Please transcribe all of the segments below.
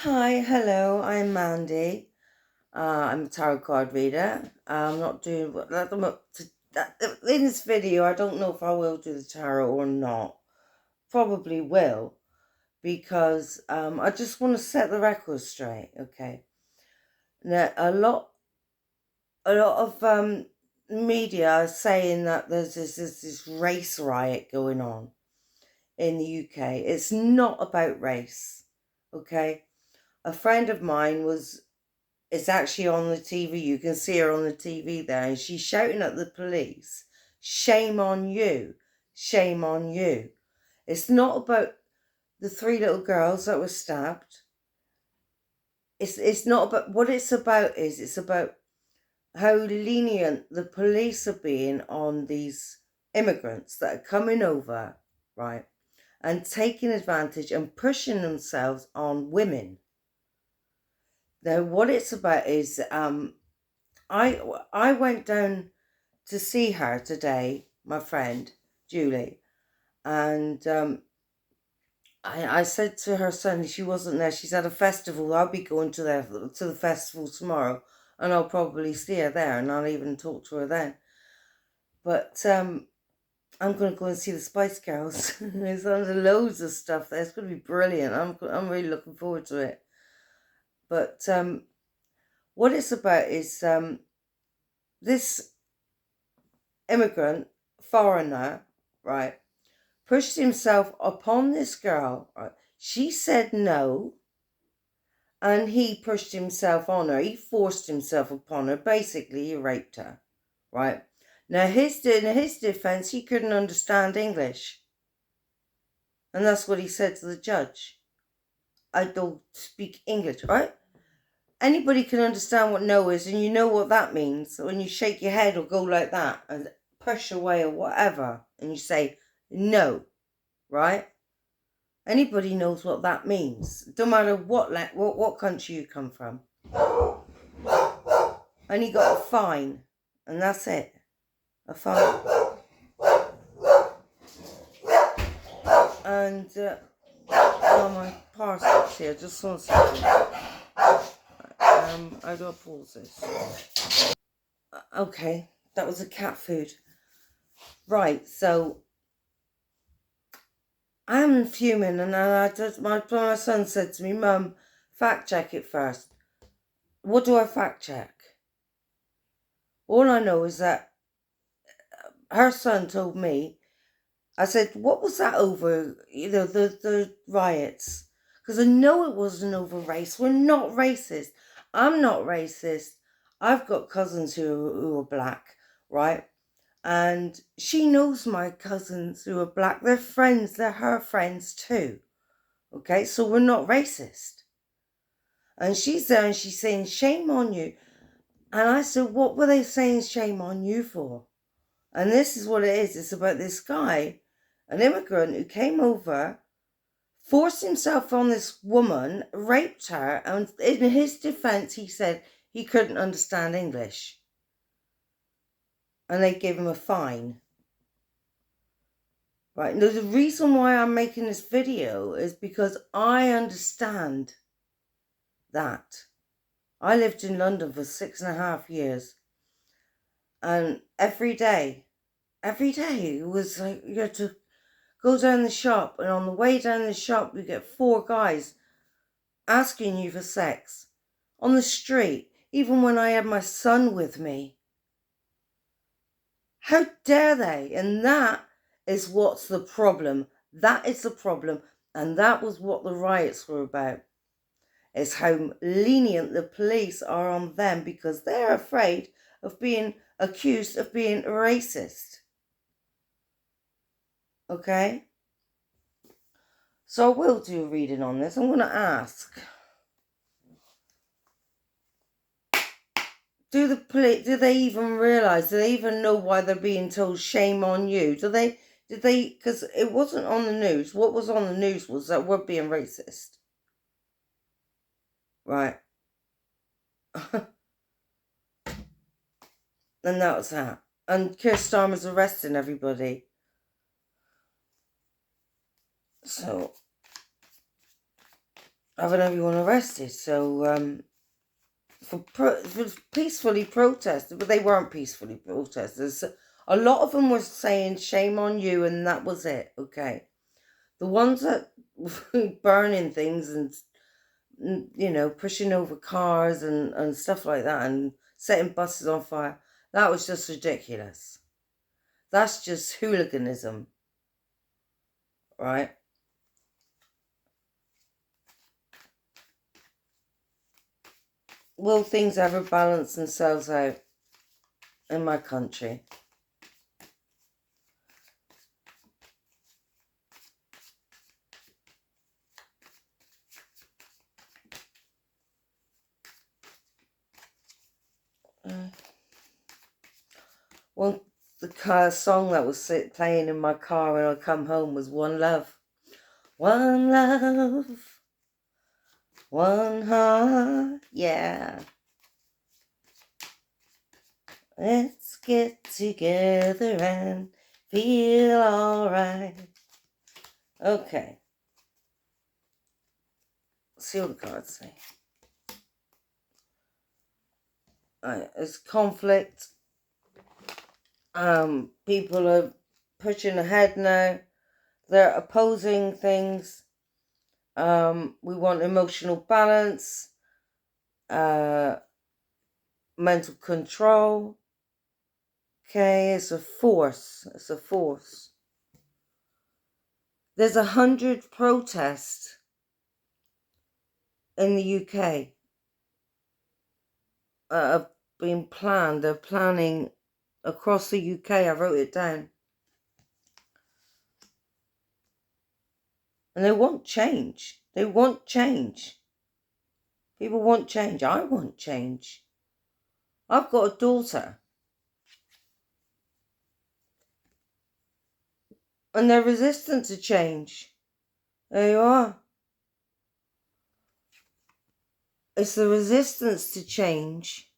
Hi, hello, I'm Mandy. I'm a tarot card reader. I'm not doing in this video. I don't know if I will do the tarot or not. Probably will because I just want to set the record straight. Okay, now a lot of media are saying that there's this race riot going on in the UK. It's not about race. Okay, a friend of mine was It's actually on the TV. You can see her on the TV there, and she's shouting at the police, "Shame on you! Shame on you!" It's not about the three little girls that were stabbed. It's not about what it's about. It's about how lenient the police are being on these immigrants that are coming over, right, and taking advantage and pushing themselves on women. Now, what it's about is I went down to see her today, my friend Julie, and I said to her son, she wasn't there. She's at a festival. I'll be going to the festival tomorrow, and I'll probably see her there, and I'll even talk to her then. But I'm going to go and see the Spice Girls. There's loads of stuff there. It's going to be brilliant. I'm really looking forward to it. But what it's about is this immigrant foreigner, right, pushed himself upon this girl. Right? She said no, and he pushed himself on her. He forced himself upon her. Basically, he raped her, right? Now, in his defense, he couldn't understand English. And that's what he said to the judge. I don't speak English, right? Anybody can understand what no is, and you know what that means. When you shake your head or go like that and push away or whatever, and you say no, right? Anybody knows what that means. Don't matter what country you come from. And he got a fine, and that's it. A fine. And my parcel's here. Just 1 second. I gotta pause this. Okay, that was a cat food. Right, so I'm fuming, and my son said to me, "Mum, fact check it first." What do I fact check? All I know is that her son told me. I said, "What was that over? The riots?" Because I know it wasn't over race. We're not racist. I'm not racist. I've got cousins who are black, right? And she knows my cousins who are black. They're friends. They're her friends too. Okay, so we're not racist. And she's there and she's saying, "Shame on you." And I said, "What were they saying shame on you for?" And this is what it is. It's about this guy, an immigrant who came over, forced himself on this woman, raped her, and in his defense, he said he couldn't understand English. And they gave him a fine. Right, now the reason why I'm making this video is because I understand that. I lived in London for 6.5 years, and every day it was like you had to go down the shop, and on the way down the shop, you get 4 guys asking you for sex on the street, even when I had my son with me. How dare they? And that is what's the problem. That is the problem, and that was what the riots were about. Is how lenient the police are on them because they're afraid of being accused of being racist. Okay? So I will do a reading on this. I'm going to ask, do they even realize? Do they even know why they're being told shame on you? Did they? Because it wasn't on the news. What was on the news was that we're being racist. Right. And that was that. And Keir Starmer's arresting everybody. So having everyone arrested. So for peacefully protested, but they weren't peacefully protesters. A lot of them were saying shame on you, and that was it. Okay, the ones that burning things and pushing over cars and stuff like that and setting buses on fire, that was just ridiculous. That's just hooliganism, right? Will things ever balance themselves out in my country? Well, the song that was playing in my car when I come home was One Love. One love, one heart, yeah. Let's get together and feel alright. Okay. See what the cards say. There's conflict. People are pushing ahead now. They're opposing things. We want emotional balance, mental control. Okay, it's a force. It's a force. There's 100 protests in the UK have been planned. They're planning across the UK. I wrote it down. And they want change. They want change. People want change. I want change. I've got a daughter. And they're resistant to change. There you are. It's the resistance to change.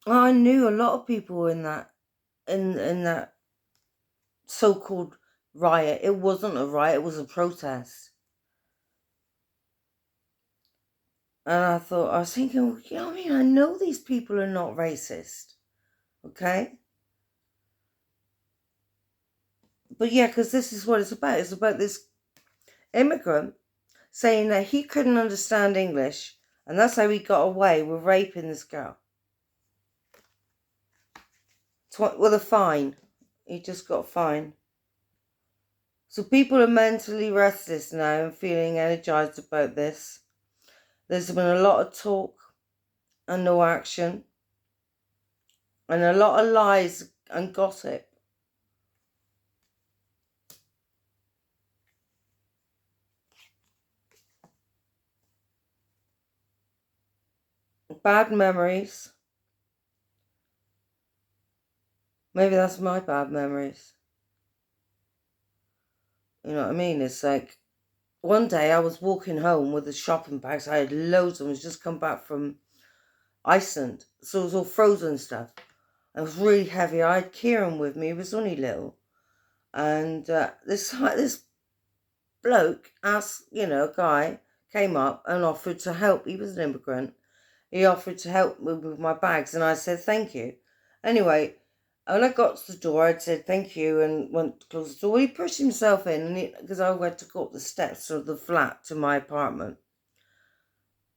I knew a lot of people in that so-called riot. It wasn't a riot, it was a protest. And I was thinking, well, you know what I mean? I know these people are not racist. Okay? But yeah, because this is what it's about. It's about this immigrant saying that he couldn't understand English, and that's how he got away with raping this girl. With a fine. He just got a fine. So people are mentally restless now and feeling energized about this. There's been a lot of talk and no action, and a lot of lies and gossip. Bad memories. Maybe that's my bad memories. You know what I mean? It's like, one day I was walking home with the shopping bags. I had loads of them. I was just come back from Iceland. So it was all frozen stuff. It was really heavy. I had Kieran with me. He was only little. And this bloke asked, a guy came up and offered to help. He was an immigrant. He offered to help me with my bags, and I said thank you. Anyway, when I got to the door, I said thank you and went to close the door. He pushed himself in, because I went to go up the steps of the flat to my apartment.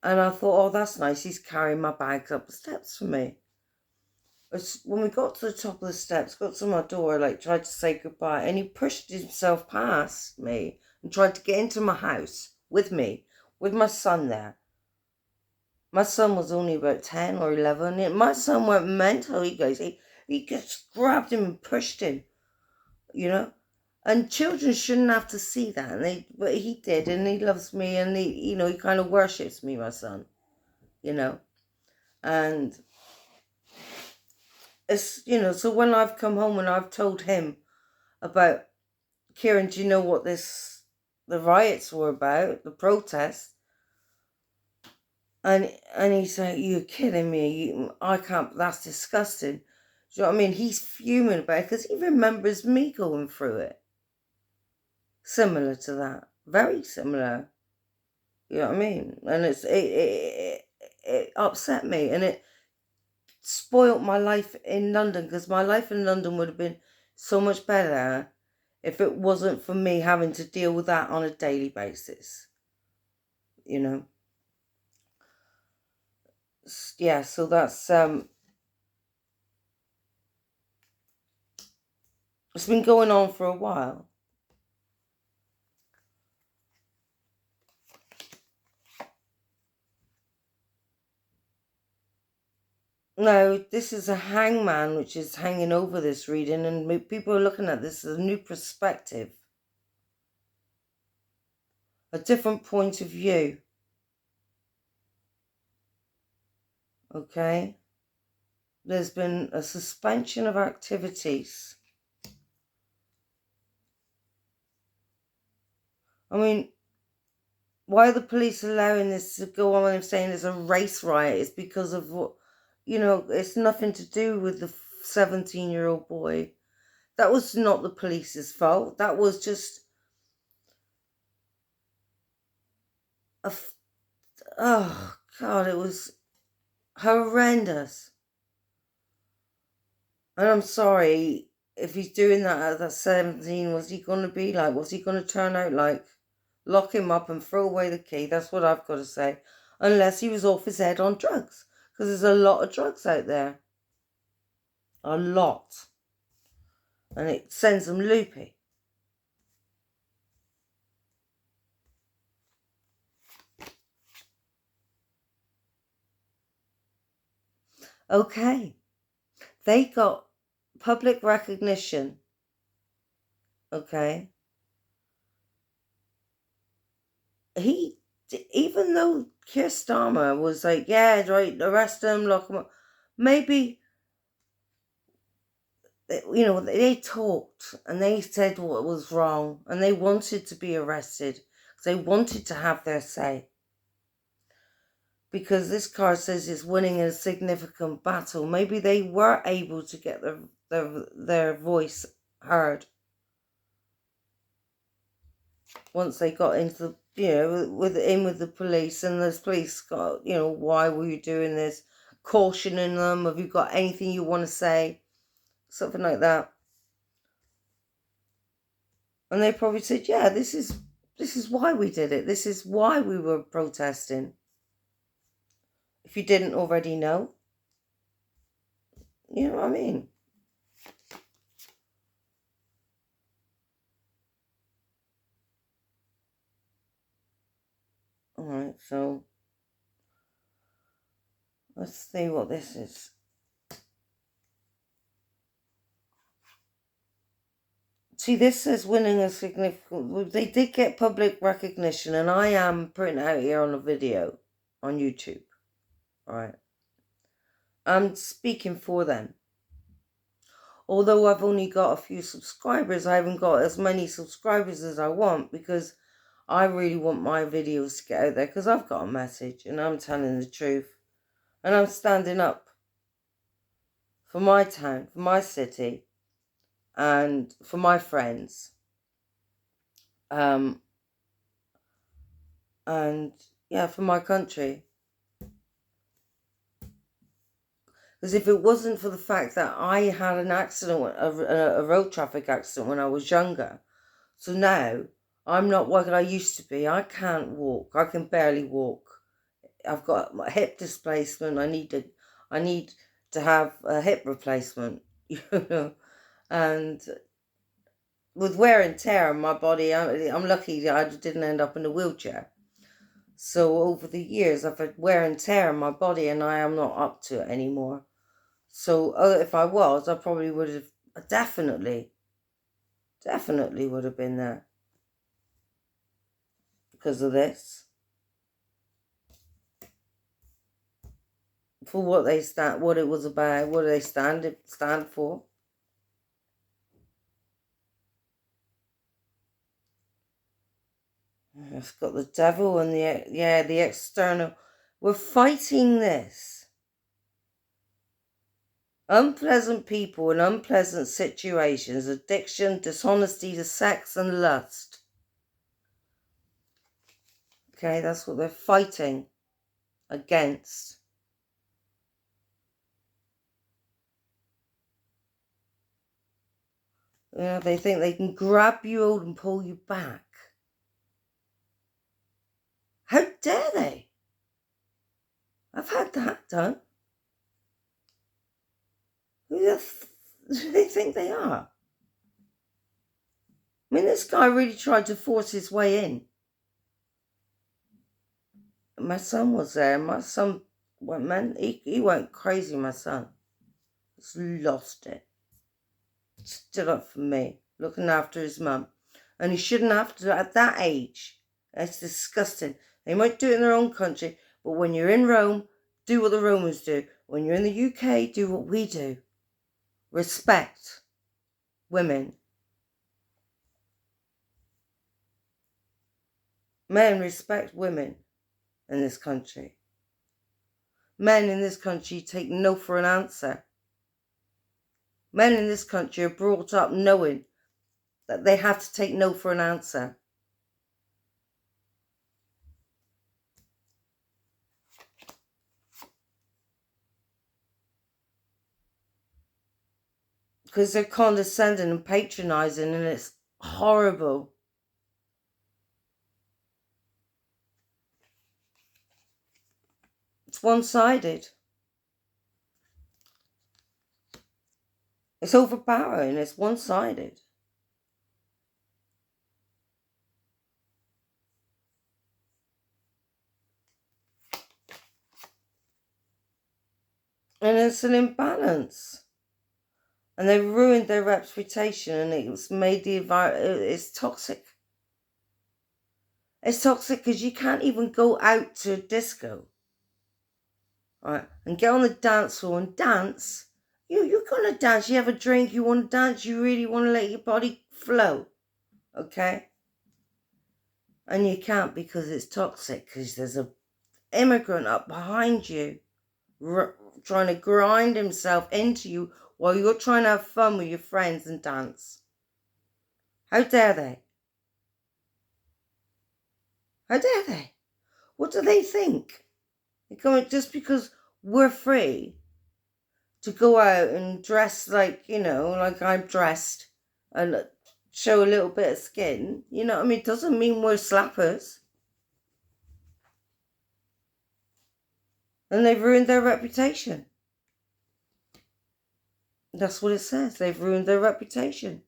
And I thought, oh, that's nice. He's carrying my bags up the steps for me. When we got to the top of the steps, got to my door, tried to say goodbye, and he pushed himself past me and tried to get into my house with me, with my son there. My son was only about 10 or 11. My son went mental. He just grabbed him and pushed him, And children shouldn't have to see that. But he did, and he loves me, and he kind of worships me, my son, And it's, so when I've come home and I've told him about, Kieran, do you know what the riots were about, the protests? And he's like, you're kidding me. I can't, that's disgusting. Do you know what I mean? He's fuming about it because he remembers me going through it. similar to that. Very similar. You know what I mean? And it upset me, and it spoilt my life in London, because my life in London would have been so much better if it wasn't for me having to deal with that on a daily basis. You know? Yeah, so that's it's been going on for a while. No, this is a hangman which is hanging over this reading, and people are looking at this as a new perspective, a different point of view. Okay? There's been a suspension of activities. I mean, why are the police allowing this to go on and saying it's a race riot? It's because of what, it's nothing to do with the 17-year-old boy. That was not the police's fault. That was just oh God, it was horrendous. And I'm sorry, if he's doing that at that 17, what's he going to be like? What's he going to turn out like? Lock him up and throw away the key. That's what I've got to say. Unless he was off his head on drugs. Because there's a lot of drugs out there. A lot. And it sends them loopy. Okay. They got public recognition. Okay. Even though Keir Starmer was like, yeah, right, arrest him, lock him up. Maybe, they talked and they said what was wrong, and they wanted to be arrested because they wanted to have their say. Because this card says it's winning a significant battle. Maybe they were able to get their voice heard once they got into with the police, and the police got, why were you doing this? Cautioning them, have you got anything you want to say? Something like that. And they probably said, yeah, this is why we did it. This is why we were protesting. If you didn't already know. You know what I mean? Alright, so let's see what this is. See, this says winning a significant... They did get public recognition, and I am putting it out here on a video on YouTube. Alright. I'm speaking for them. Although I've only got a few subscribers, I haven't got as many subscribers as I want, because I really want my videos to get out there, because I've got a message and I'm telling the truth. And I'm standing up for my town, for my city, and for my friends. And yeah, for my country. Because if it wasn't for the fact that I had an accident, a road traffic accident when I was younger, so now I'm not what I used to be. I can't walk. I can barely walk. I've got my hip displacement. I need to have a hip replacement, and with wear and tear on my body, I'm lucky that I didn't end up in a wheelchair. So over the years, I've had wear and tear on my body, and I am not up to it anymore. So if I was, I probably would have definitely would have been there because of this. For what they stand, what it was about, what they stand for. It's got the devil and the external. We're fighting this. Unpleasant people and unpleasant situations, addiction, dishonesty to sex and lust. Okay, that's what they're fighting against. You know, they think they can grab you old and pull you back. How dare they? I've had that done. Who do they think they are? I mean, this guy really tried to force his way in. My son was there. My son, he went crazy, my son. Just lost it. Stood up for me, looking after his mum. And he shouldn't have to at that age. That's disgusting. They might do it in their own country, but when you're in Rome, do what the Romans do. When you're in the UK, do what we do. Respect women. Men respect women in this country. Men in this country take no for an answer. Men in this country are brought up knowing that they have to take no for an answer. Because they're condescending and patronizing, and it's horrible. It's one-sided. It's overpowering. It's one-sided. And it's an imbalance. And they've ruined their reputation, and it's made the environment, it's toxic. It's toxic because you can't even go out to a disco, right, and get on the dance floor and dance. You're going to dance. You have a drink. You want to dance. You really want to let your body flow, okay? And you can't because it's toxic, because there's an immigrant up behind you trying to grind himself into you while you're trying to have fun with your friends and dance. How dare they? How dare they? What do they think? They come just because we're free to go out and dress like, like I'm dressed and show a little bit of skin. You know what I mean? It doesn't mean we're slappers. And they've ruined their reputation. That's what it says. They've ruined their reputation.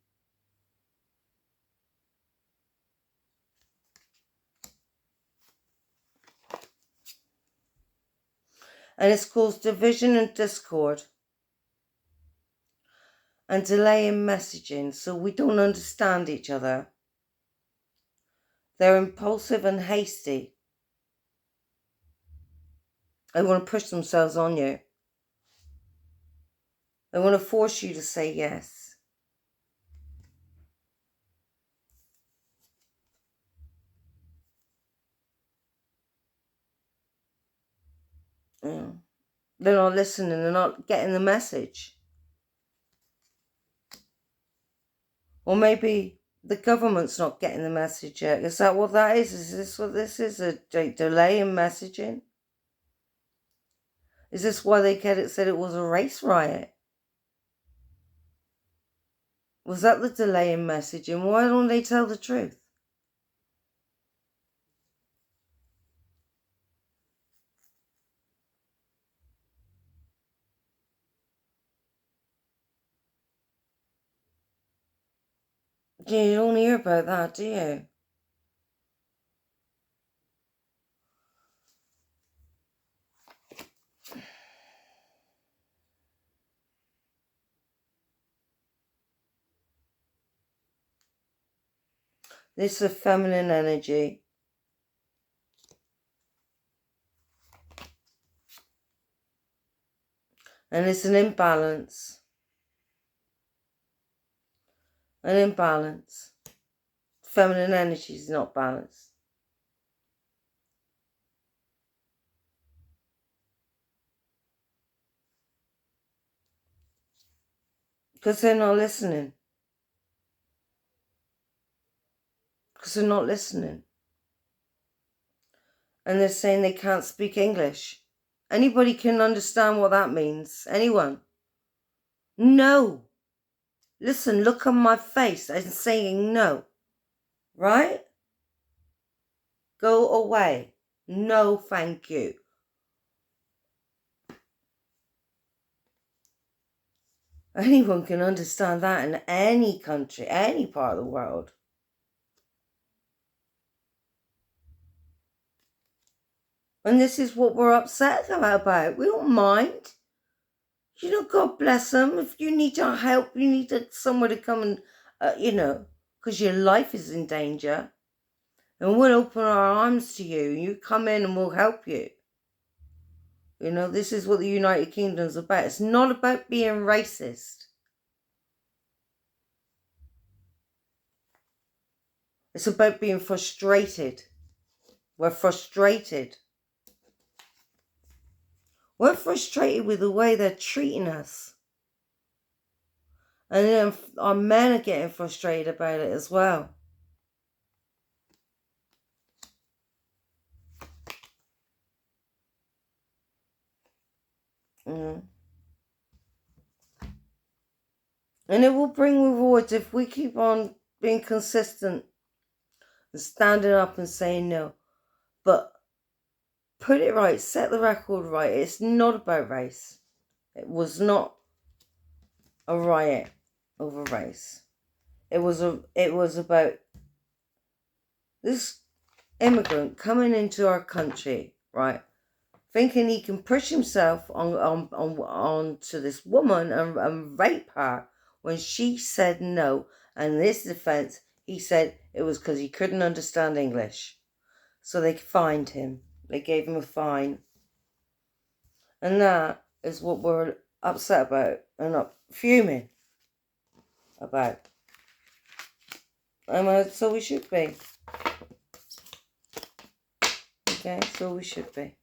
And it's caused division and discord and delay in messaging, so we don't understand each other. They're impulsive and hasty. They want to push themselves on you. They want to force you to say yes. Yeah. They're not listening. They're not getting the message. Or maybe the government's not getting the message yet. Is that what that is? Is this what this is? A delay in messaging? Is this why they said it was a race riot? Was that the delay in messaging? Why don't they tell the truth? You don't hear about that, do you? This is a feminine energy. And it's an imbalance. An imbalance. Feminine energy is not balanced. Because they're not listening. Because they're not listening. and they're saying they can't speak English. Anybody can understand what that means? Anyone? No. Listen, look on my face. I'm saying no. Right? Go away. No, thank you. Anyone can understand that in any country, any part of the world. And this is what we're upset about. We don't mind. You know, God bless them. If you need our help, you need somewhere to come and, because your life is in danger. And we'll open our arms to you. You come in and we'll help you. You know, this is what the United Kingdom's about. It's not about being racist. It's about being frustrated. We're frustrated. We're frustrated with the way they're treating us. And then our men are getting frustrated about it as well. And it will bring rewards if we keep on being consistent and standing up and saying no. But put it right, set the record right. It's not about race. It was not a riot over race. It was about this immigrant coming into our country, right? Thinking he can push himself on to this woman and rape her when she said no. And in this defense, he said it was because he couldn't understand English. So they fined him. They gave him a fine. And that is what we're upset about and not fuming about. So we should be. Okay, so we should be.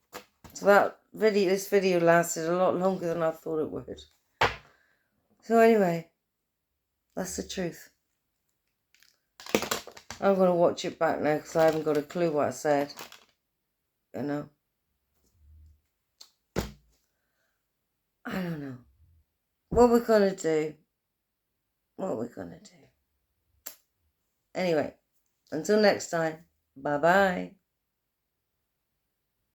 So this video lasted a lot longer than I thought it would. So anyway, that's the truth. I'm going to watch it back now because I haven't got a clue what I said. You know. I don't know. What we're going to do. Anyway, until next time. Bye-bye.